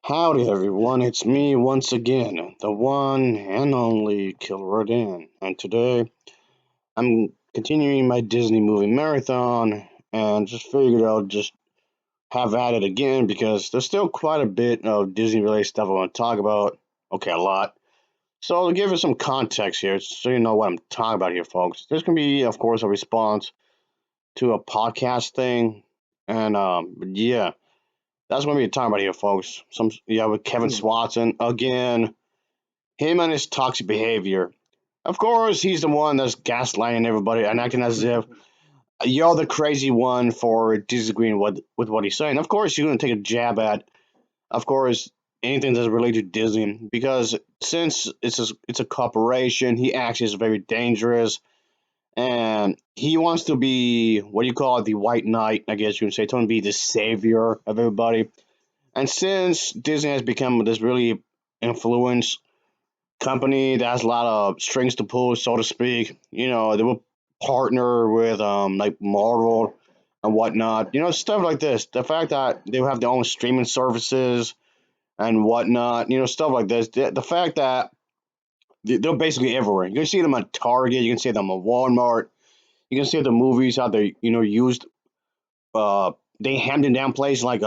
Howdy everyone, it's me once again, the one and only Killer Dan. And today I'm continuing my Disney movie marathon and just figured I'll just have at it again because there's still quite a bit of Disney related stuff I want to talk about. Okay, a lot. So to give you some context here, so you know what I'm talking about here, folks. There's gonna be, of course, a response to a podcast thing. And yeah, that's what we're talking about here, folks. With Kevin Swanson again, him and his toxic behavior. Of course, he's the one that's gaslighting everybody and acting as if you're the crazy one for disagreeing with what he's saying. Of course, you're going to take a jab at, of course, anything that's related to Disney because since it's a corporation, he acts as very dangerous and he wants to be what do you call it, the white knight, I guess you would say, to be the savior of everybody. And since Disney has become this really influence company that has a lot of strings to pull, so to speak. They will partner with like Marvel and whatnot. Stuff like this. The fact that they have their own streaming services and whatnot. Stuff like this. The fact that they're basically everywhere. You can see them at Target. You can see them at Walmart. You can see the movies how they used. Uh, they Hampton down places like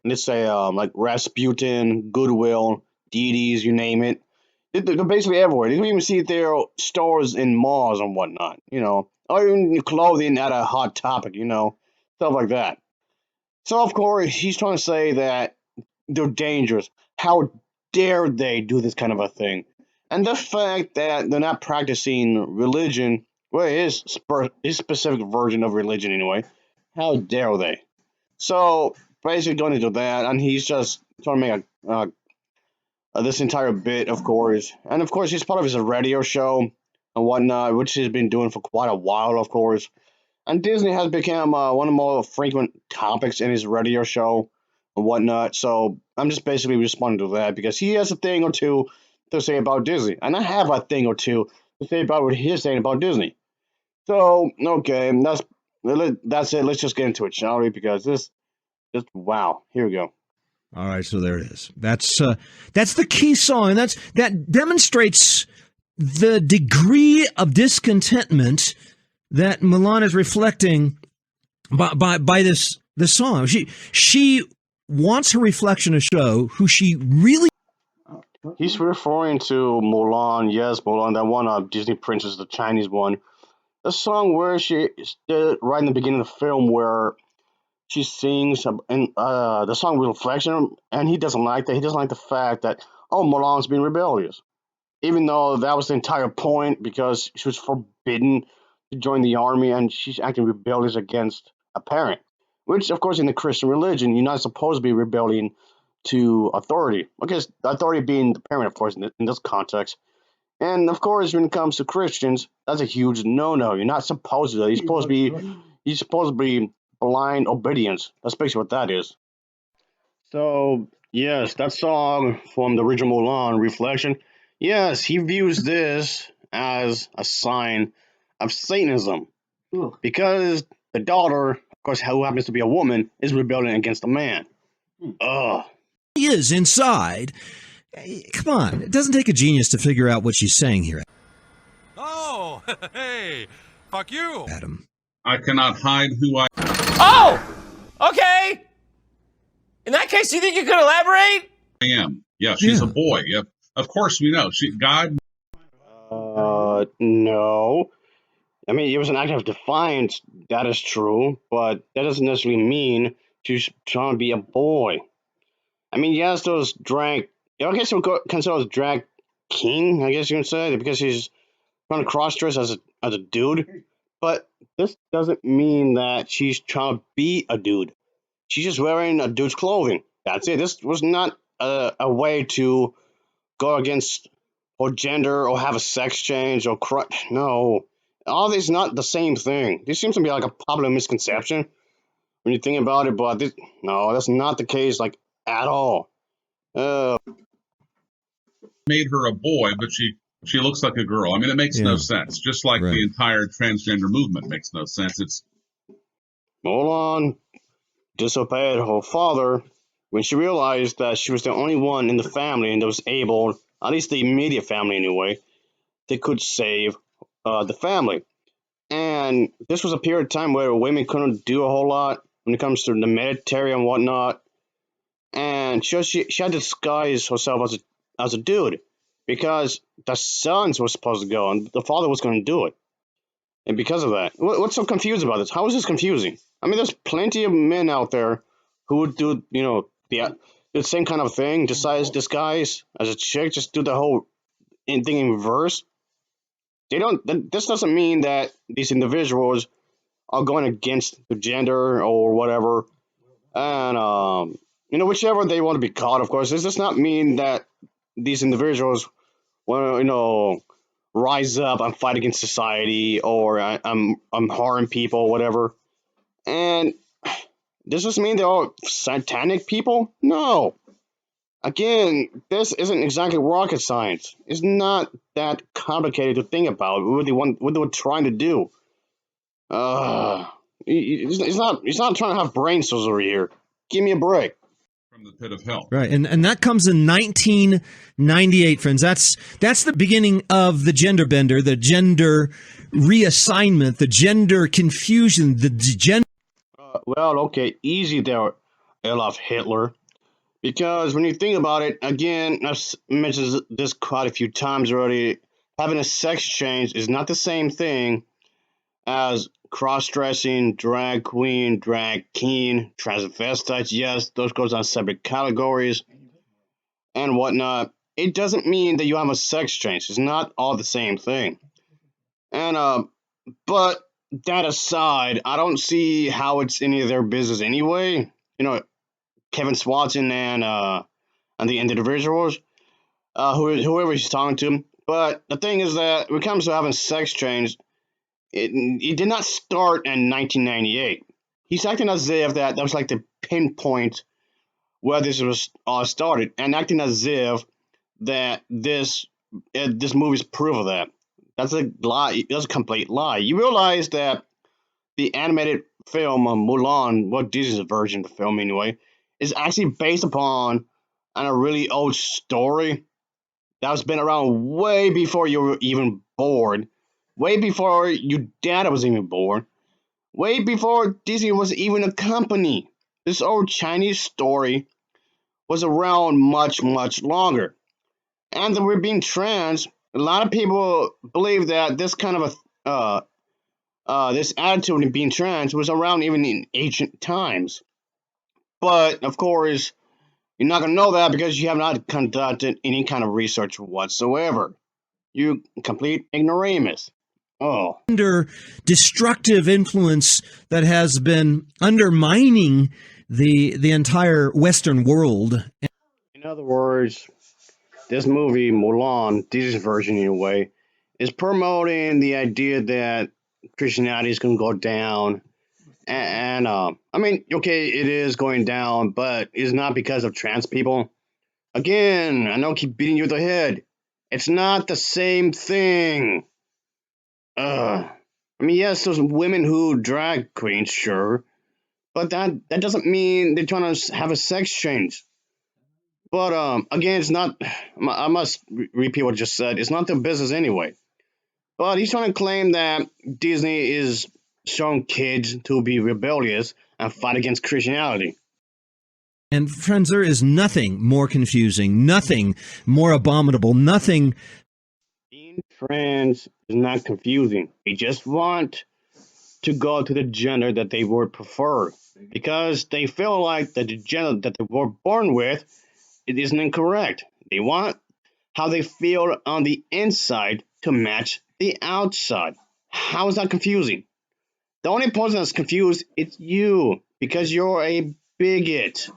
let's say like Rasputin, Goodwill, Dee Dee's, you name it. They're basically everywhere. You can even see their stores in malls and whatnot, or even clothing at a Hot Topic, stuff like that. So, of course, he's trying to say that they're dangerous. How dare they do this kind of a thing? And the fact that they're not practicing religion, well, his specific version of religion anyway, how dare they? So, basically going into that, and he's just trying to make this entire bit, of course. And of course, he's part of his radio show and whatnot, which he's been doing for quite a while, of course. And Disney has become one of the more frequent topics in his radio show and whatnot. So I'm just basically responding to that because he has a thing or two to say about Disney. And I have a thing or two to say about what he's saying about Disney. So, okay, that's it. Let's just get into it, shall we? Because just wow. Here we go. All right, so there it is. That's the key song, and that demonstrates the degree of discontentment that Milan is reflecting by this song. She wants her reflection to show who she really. He's referring to Mulan. Yes, Mulan, that one Disney princess, the Chinese one. The song where she did right in the beginning of the film where she sings in the song Reflection, and he doesn't like that. He doesn't like the fact that, oh, Mulan's being rebellious. Even though that was the entire point because she was forbidden to join the army and she's acting rebellious against a parent. Which, of course, in the Christian religion, you're not supposed to be rebelling to authority. I guess authority being the parent, of course, in this context. And, of course, when it comes to Christians, that's a huge no-no. You're not supposed to. You're supposed to be blind obedience. That's basically what that is. So, yes, that song from the original Mulan, Reflection, yes, he views this as a sign of Satanism. Because the daughter, of course, who happens to be a woman, is rebelling against a man. Ugh. Is inside. Come on, it doesn't take a genius to figure out what she's saying here. Oh, hey, fuck you, Adam. I cannot hide who I Oh! Okay! In that case, do you think you could elaborate? am. Yeah, she's a boy. Yep. Of course we know. God. No. I mean, it was an act of defiance, that is true, but that doesn't necessarily mean she's trying to be a boy. I mean, yes, those drag. I guess we'll consider those drag king, I guess you can say, because he's trying to cross dress as a dude. But this doesn't mean that she's trying to be a dude. She's just wearing a dude's clothing. That's it. This was not a way to go against or gender or have a sex change or no. All these not the same thing. This seems to be like a popular misconception when you think about it, but no, that's not the case, like at all. Made her a boy, but she looks like a girl. I mean, it makes no sense. Just like the entire transgender movement makes no sense. It's Mulan disobeyed her father when she realized that she was the only one in the family and that was able, at least the immediate family anyway, that could save the family. And this was a period of time where women couldn't do a whole lot when it comes to the military and whatnot. And she had to disguise herself as a dude because the sons were supposed to go and the father was going to do it. And because of that, what's so confused about this? How is this confusing? I mean, there's plenty of men out there who would do, the same kind of thing, disguise as a chick, just do the whole thing in reverse. They don't. This doesn't mean that these individuals are going against the gender or whatever, and whichever they want to be called. Of course, this does not mean that these individuals want to, rise up and fight against society or I'm harming people, whatever. And does this mean they're all satanic people? No. Again, this isn't exactly rocket science. It's not that complicated to think about what they were trying to do. It's not trying to have brain cells over here. Give me a break. From the pit of hell. Right, and that comes in 1998, friends. That's the beginning of the gender bender, the gender reassignment, the gender confusion, the gender. Well, okay, easy there, Adolf Hitler. Because when you think about it, again, I've mentioned this quite a few times already. Having a sex change is not the same thing as cross-dressing, drag queen, drag king, transvestites. Yes, those goes on separate categories and whatnot. It doesn't mean that you have a sex change. It's not all the same thing. And but that aside, I don't see how it's any of their business anyway. Kevin Swanson and the individuals, whoever he's talking to. But the thing is that when it comes to having sex change, it did not start in 1998. He's acting as if that was like the pinpoint where this was all started, and acting as if that this movie's proof of that. That's a lie. That's a complete lie. You realize that the animated film Mulan, what Disney's version of the film anyway, is actually based upon a really old story that's been around way before you were even born, way before your dad was even born, way before Disney was even a company. This old Chinese story was around much, much longer. And that we're being trans, a lot of people believe that this kind of this attitude of being trans was around even in ancient times. But of course, you're not going to know that because you have not conducted any kind of research whatsoever. You complete ignoramus. Oh. Under destructive influence that has been undermining the entire Western world. In other words, this movie, Mulan, Disney's version anyway, is promoting the idea that Christianity is going to go down. And I mean, okay, it is going down, but it's not because of trans people. Again, I know I keep beating you with the head. It's not the same thing. I mean, yes, there's women who drag queens, sure, but that doesn't mean they're trying to have a sex change. But again, it's not. I must repeat what I just said. It's not their business anyway. But he's trying to claim that Disney is showing kids to be rebellious and fight against Christianity. And friends, there is nothing more confusing, nothing more abominable, nothing. Being trans is not confusing. They just want to go to the gender that they would prefer because they feel like that the gender that they were born with it isn't incorrect. They want how they feel on the inside to match the outside. How is that confusing? The only person that's confused is you because you're a bigot.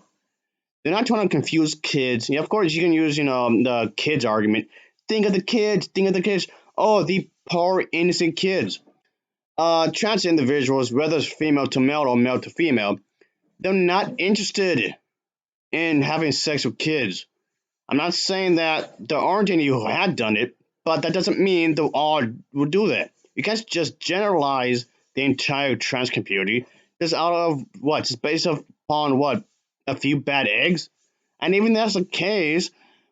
They're not trying to confuse kids. Yeah, of course, you can use, the kids argument. Think of the kids. Think of the kids. Oh, the poor innocent kids. Trans individuals, whether it's female to male or male to female, they're not interested in having sex with kids. I'm not saying that there aren't any who had done it, but that doesn't mean they all would do that. You can't just generalize the entire trans community just out of what? Just based upon what? a few bad eggs. And even that's the case,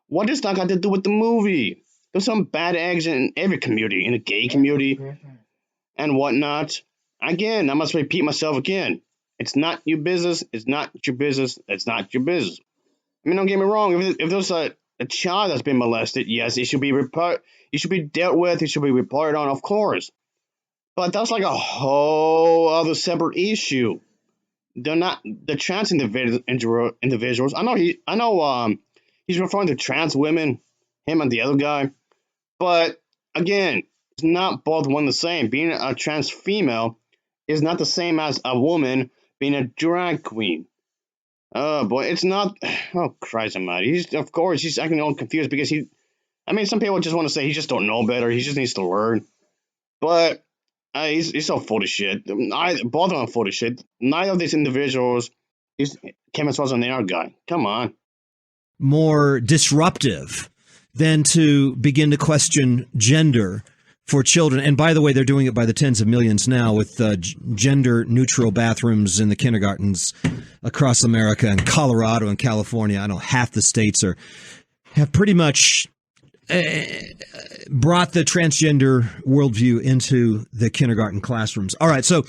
what does that got to do with the movie? There's some bad eggs in every community, in the gay community and whatnot. Again, I must repeat myself again. It's not your business. It's not your business. It's not your business. I mean, don't get me wrong. If there's a child that's been molested, yes, it should be it should be dealt with. It should be reported on, of course. But that's like a whole other separate issue. They're not the trans individuals. I know. He's referring to trans women, him and the other guy. But again, it's not both one the same. Being a trans female is not the same as a woman being a drag queen. Oh boy, it's not. Oh Christ Almighty! He's acting all confused because he. I mean, some people just want to say he just don't know better. He just needs to learn. But he's so full of shit. Both of them are full of shit. Neither of these individuals is came as an AR guy. Come on. More disruptive than to begin to question gender for children. And by the way, they're doing it by the tens of millions now with gender neutral bathrooms in the kindergartens across America and Colorado and California. I know half the states have pretty much brought the transgender worldview into the kindergarten classrooms. All right. So,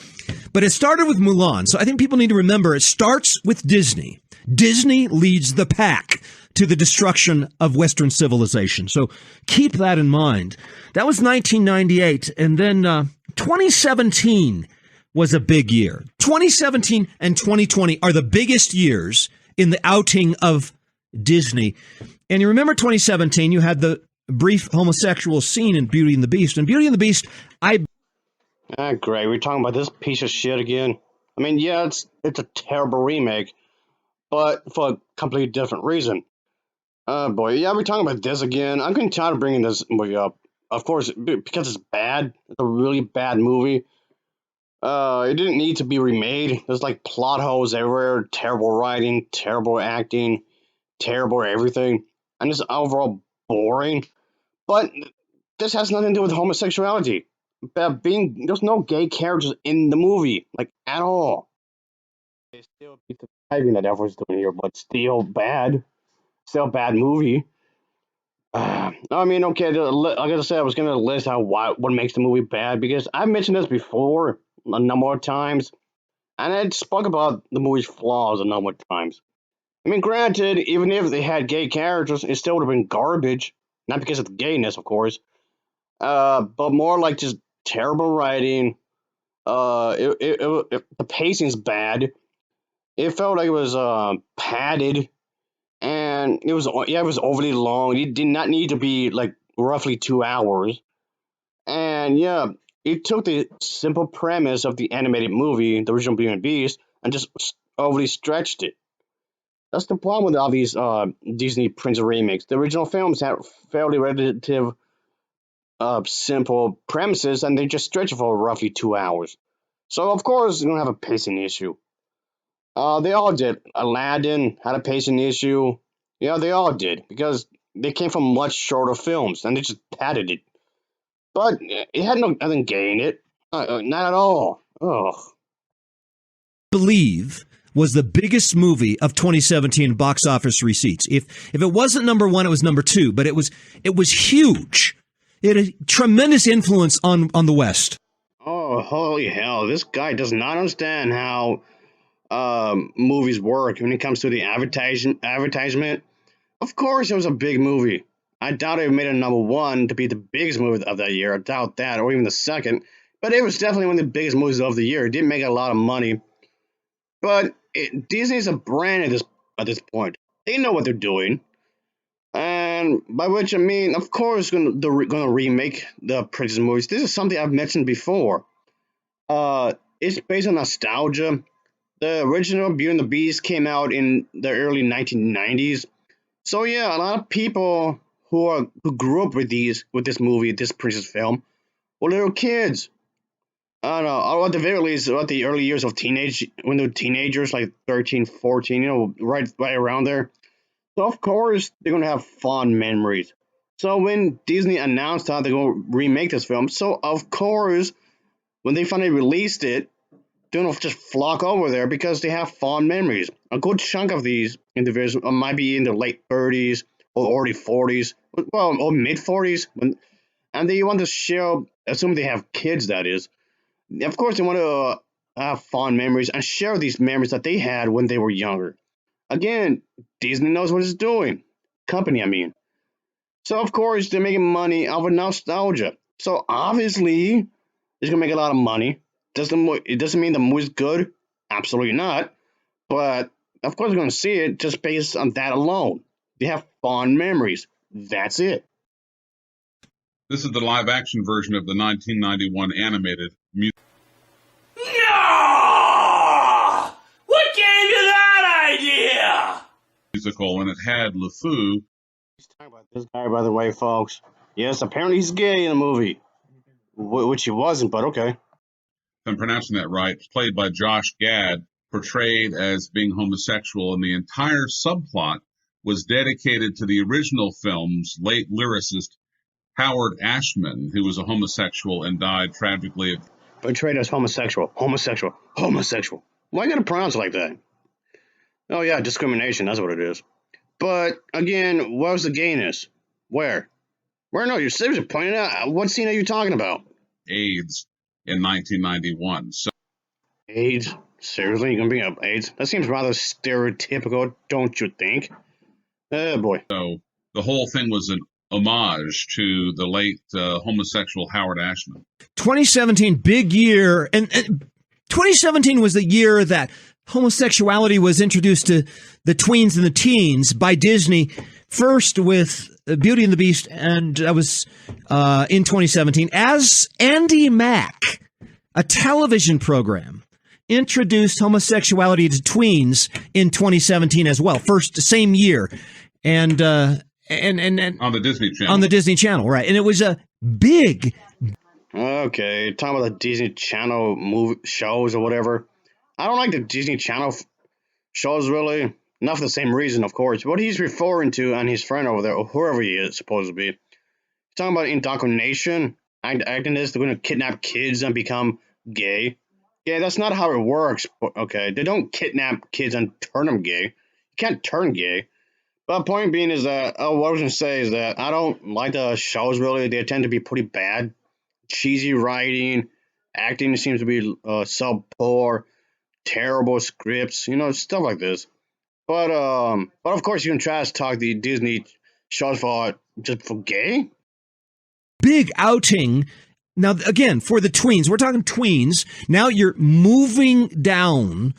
but it started with Mulan. So I think people need to remember it starts with Disney. Disney leads the pack to the destruction of Western civilization. So keep that in mind. That was 1998. And then 2017 was a big year. 2017 and 2020 are the biggest years in the outing of Disney. And you remember 2017, you had the brief homosexual scene in Beauty and the Beast. And Beauty and the Beast, Great. We're talking about this piece of shit again. I mean, yeah, it's a terrible remake, but for a completely different reason. Boy, yeah, we're talking about this again. I'm getting tired of bringing this movie up. Of course, because it's bad. It's a really bad movie. It didn't need to be remade. There's like plot holes everywhere, terrible writing, terrible acting, terrible everything, and it's overall boring. But this has nothing to do with homosexuality. There's no gay characters in the movie, like at all. They still be surviving that everyone's doing here, but still bad. Still a bad movie. I mean, okay, like I said, I was gonna list what makes the movie bad because I've mentioned this before a number of times, and I spoke about the movie's flaws a number of times. I mean, granted, even if they had gay characters, it still would have been garbage. Not because of the gayness, of course, but more like just terrible writing. The pacing's bad. It felt like it was padded, and it was overly long. It did not need to be like roughly 2 hours. And yeah, it took the simple premise of the animated movie, the original Beauty and the Beast, and just overly stretched it. That's the problem with all these Disney Princess remakes. The original films had fairly relative simple premises, and they just stretch it for roughly 2 hours. So of course you're gonna have a pacing issue. They all did. Aladdin had a pacing issue. Yeah, they all did because they came from much shorter films, and they just padded it. But it had nothing gay in it. Not at all. Ugh. believe was the biggest movie of 2017 box office receipts. If it wasn't number one, it was number two, but it was huge. It had a tremendous influence on the West. Oh, holy hell. This guy does not understand how movies work when it comes to the advertisement. Of course, it was a big movie. I doubt it made it number one to be the biggest movie of that year. I doubt that, or even the second. But it was definitely one of the biggest movies of the year. It didn't make a lot of money. But Disney's a brand at this point. They know what they're doing. And by which I mean, of course, they're going to remake the princess movies. This is something I've mentioned before. It's based on nostalgia. The original Beauty and the Beast came out in the early 1990s. So yeah, a lot of people who grew up with this movie, this princess film, were little kids. I don't know, or at the very least, at the early years of when they were teenagers, like 13, 14, right around there. So of course they're gonna have fond memories. So when Disney announced how they're gonna remake this film, so of course when they finally released it, don't just flock over there because they have fond memories. A good chunk of these individuals might be in their late 30s or early 40s, well, or mid 40s, and they want to share, assuming they have kids, that is. Of course, they want to have fond memories and share these memories that they had when they were younger. Again, Disney knows what it's doing. Company, I mean. So, of course, they're making money off of nostalgia. So, obviously, it's going to make a lot of money. It doesn't mean the movie's good. Absolutely not. But, of course, we're going to see it just based on that alone. They have fond memories. That's it. This is the live-action version of the 1991 animated No! What gave you that idea? musical, and it had LeFou. He's talking about this guy, by the way, folks. Yes, apparently he's gay in the movie. Which he wasn't, but okay. If I'm pronouncing that right, played by Josh Gad, portrayed as being homosexual, and the entire subplot was dedicated to the original film's late lyricist Howard Ashman, who was a homosexual and died tragically. Portrayed as homosexual. Why you gotta pronounce it like that? Oh yeah, discrimination, that's what it is. But, again, where's the gayness? Where? No, you're seriously pointing out. What scene are you talking about? AIDS in 1991. So, AIDS? Seriously? You're gonna bring up AIDS? That seems rather stereotypical, don't you think? Oh, boy. so the whole thing was an homage to the late homosexual Howard Ashman. 2017, big year. And 2017 was the year that homosexuality was introduced to the tweens and the teens by Disney, first with Beauty and the Beast, and that was in 2017, as Andy Mack, a television program, introduced homosexuality to tweens in 2017 as well. First, same year. And on the Disney Channel. On the Disney Channel, right. And it was a big... Okay, talking about the Disney Channel movie shows or whatever. I don't like the Disney Channel shows, really. Not for the same reason, of course. What he's referring to and his friend over there, or whoever he is supposed to be, he's talking about indoctrination, acting as they're going to kidnap kids and become gay. Yeah, that's not how it works. Okay, they don't kidnap kids and turn them gay. You can't turn gay. But point being is that, what I was going to say is that I don't like the shows, really. They tend to be pretty bad. Cheesy writing, acting seems to be subpar, terrible scripts, stuff like this. But of course you can try to talk the Disney shows for gay. Big outing. Now, again, for the tweens, we're talking tweens. Now you're moving down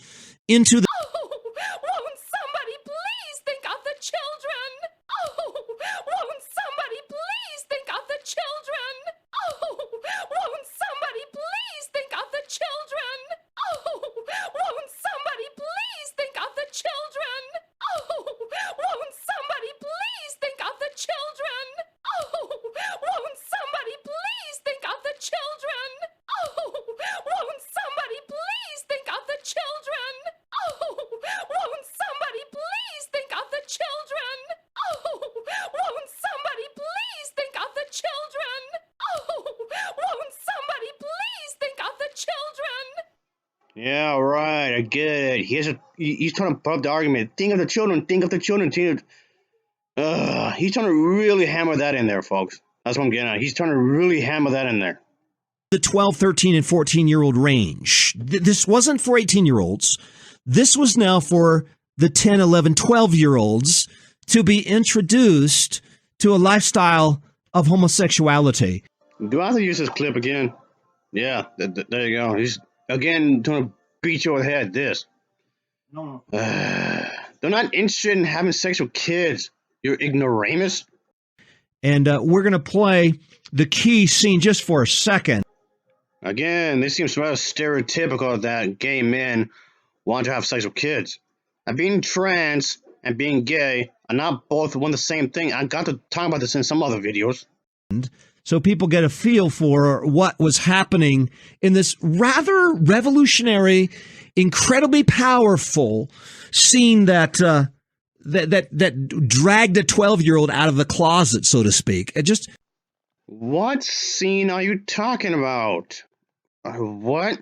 into the... Oh, won't somebody please think of the children? Oh, won't somebody please think of the children? Oh, won't somebody please think of the children? Oh, won't somebody please think of the children? Oh, won't somebody please think of the children? Oh, won't somebody please think of the children? Oh, won't somebody please think of the children? Oh, won't somebody please think of the children? Oh, won't somebody please think of the children? Oh, won't somebody please think of the children? Yeah, right, I get it. He's trying to put up the argument. Think of the children, think of the children. He's trying to really hammer that in there, folks. That's what I'm getting at. He's trying to really hammer that in there. The 12, 13, and 14-year-old range. This wasn't for 18-year-olds. This was now for the 10, 11, 12-year-olds to be introduced to a lifestyle of homosexuality. Do I have to use this clip again? Yeah, there you go. He's, again, trying to beat you over the head. This. No. They're not interested in having sex with kids. You're ignoramus. And we're going to play the key scene just for a second. Again, this seems rather stereotypical that gay men want to have sex with kids. And being trans and being gay are not both one the same thing. I got to talk about this in some other videos. So people get a feel for what was happening in this rather revolutionary, incredibly powerful scene that dragged a 12-year-old out of the closet, so to speak. What scene are you talking about? What?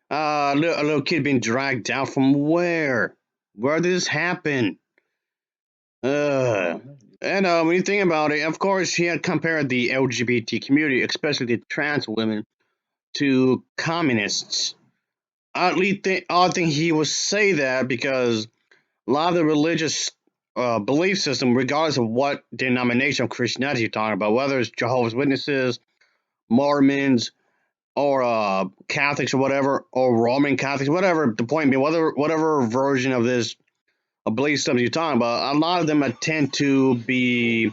A little kid being dragged out from where? Where did this happen? And when you think about it, of course, he had compared the LGBT community, especially the trans women, to communists. I think he would say that because a lot of the religious belief system, regardless of what denomination of Christianity you're talking about, whether it's Jehovah's Witnesses, Mormons, or Catholics or whatever, or Roman Catholics, whatever. The point being, whatever version of this belief system you're talking about, a lot of them tend to be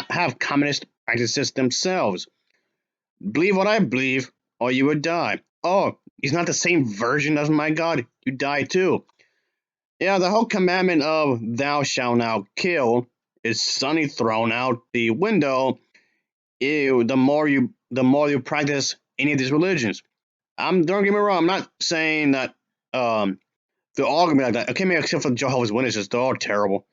have communist practices themselves. Believe what I believe, or you would die. Oh, he's not the same version of my God. You die too. Yeah, the whole commandment of "Thou shalt not kill" is suddenly thrown out the window. Ew, the more you practice any of these religions. Don't get me wrong. I'm not saying that they're all gonna be like that. Okay, maybe except for Jehovah's Witnesses, they're all terrible.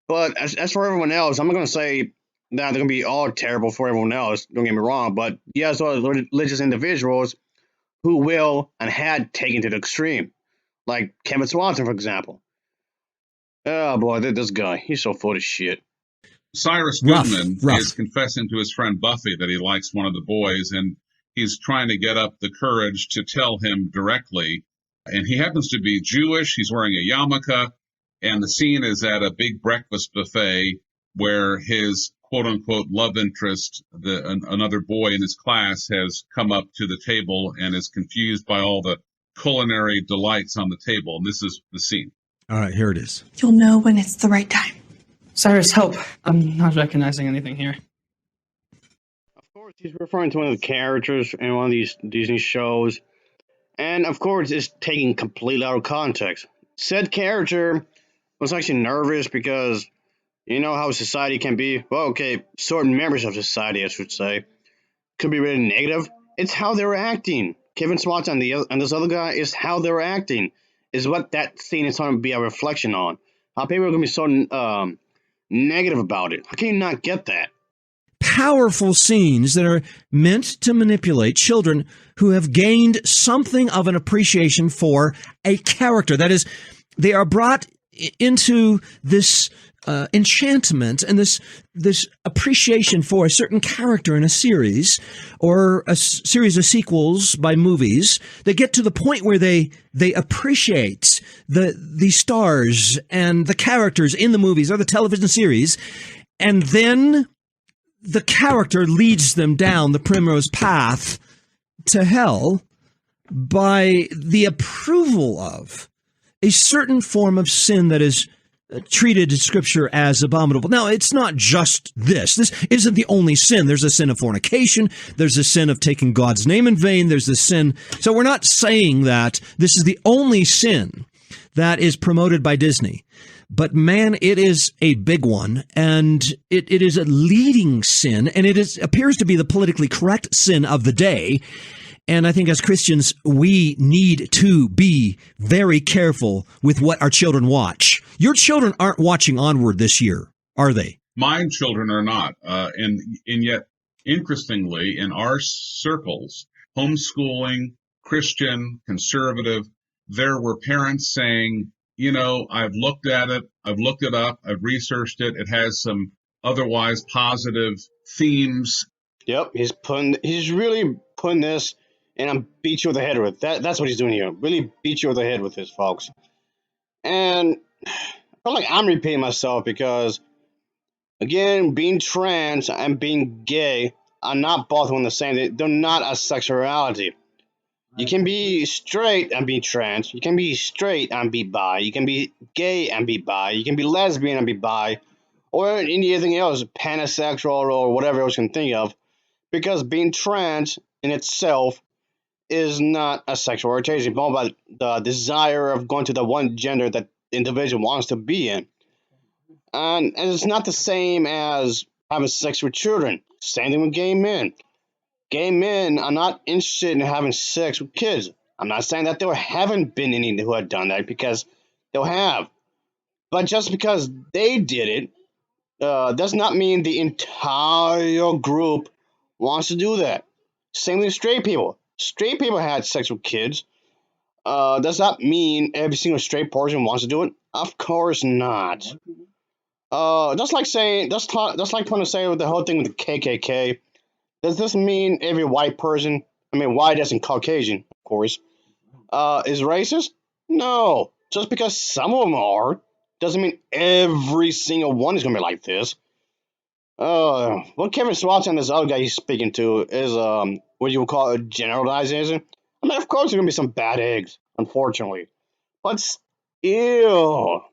But as for everyone else, I'm not gonna say that they're gonna be all terrible for everyone else. Don't get me wrong. But yes, there are religious individuals who will and had taken to the extreme, like Kevin Swanson, for example. Oh boy, this guy, he's so full of shit. Cyrus Rough, Goodman is rough. confessing to his friend Buffy that he likes one of the boys, and he's trying to get up the courage to tell him directly. And he happens to be Jewish. He's wearing a yarmulke, and the scene is at a big breakfast buffet where his quote unquote love interest, another boy in his class, has come up to the table and is confused by all the culinary delights on the table. And this is the scene. All right, here it is. You'll know when it's the right time. Cyrus, help. I'm not recognizing anything here. Of course, he's referring to one of the characters in one of these Disney shows, and of course, it's taken completely out of context. Said character was actually nervous because you know how society can be. Well, okay, certain members of society, I should say, could be really negative. It's how they were acting. Kevin Swanson and this other guy is how they were acting. Is what that scene is going to be a reflection on. How people are going to be so negative about it. How can you not get that? Powerful scenes that are meant to manipulate children who have gained something of an appreciation for a character. That is, they are brought into this enchantment and this appreciation for a certain character in a series or a series of sequels by movies. They get to the point where they appreciate the stars and the characters in the movies or the television series, and then the character leads them down the primrose path to hell by the approval of a certain form of sin that is treated in Scripture as abominable. Now, it's not just this. This isn't the only sin. There's a sin of fornication. There's a sin of taking God's name in vain. There's a sin. So we're not saying that this is the only sin that is promoted by Disney. But man, it is a big one, and it is a leading sin, and appears to be the politically correct sin of the day. And I think as Christians, we need to be very careful with what our children watch. Your children aren't watching Onward this year, are they? My children are not. And yet, interestingly, in our circles, homeschooling, Christian, conservative, there were parents saying, you know, I've looked at it, I've looked it up, I've researched it. It has some otherwise positive themes. Yep, he's really putting this, and I'm beat you over the head with that. That's what he's doing here. Really beat you over the head with this, folks. And I feel like I'm repeating myself because, again, being trans and being gay are not both one the same. They're not a sexuality. You can be straight and be trans. You can be straight and be bi. You can be gay and be bi. You can be lesbian and be bi. Or anything else, pansexual or whatever else you can think of. Because being trans in itself is not a sexual orientation. It's more about the desire of going to the one gender that the individual wants to be in. And it's not the same as having sex with children. Same thing with gay men. Gay men are not interested in having sex with kids. I'm not saying that there haven't been any who have done that, because they'll have. But just because they did it does not mean the entire group wants to do that. Same with straight people. Straight people had sex with kids, Does that mean every single straight person wants to do it? Of course not. Just like saying, just like trying to say with the whole thing with the KKK. Does this mean every white person, I mean white as in Caucasian, of course, is racist? No. Just because some of them are, doesn't mean every single one is gonna be like this. What Kevin Swanson and this other guy he's speaking to is what you would call a generalization. I mean, of course, there's gonna be some bad eggs, unfortunately, but still,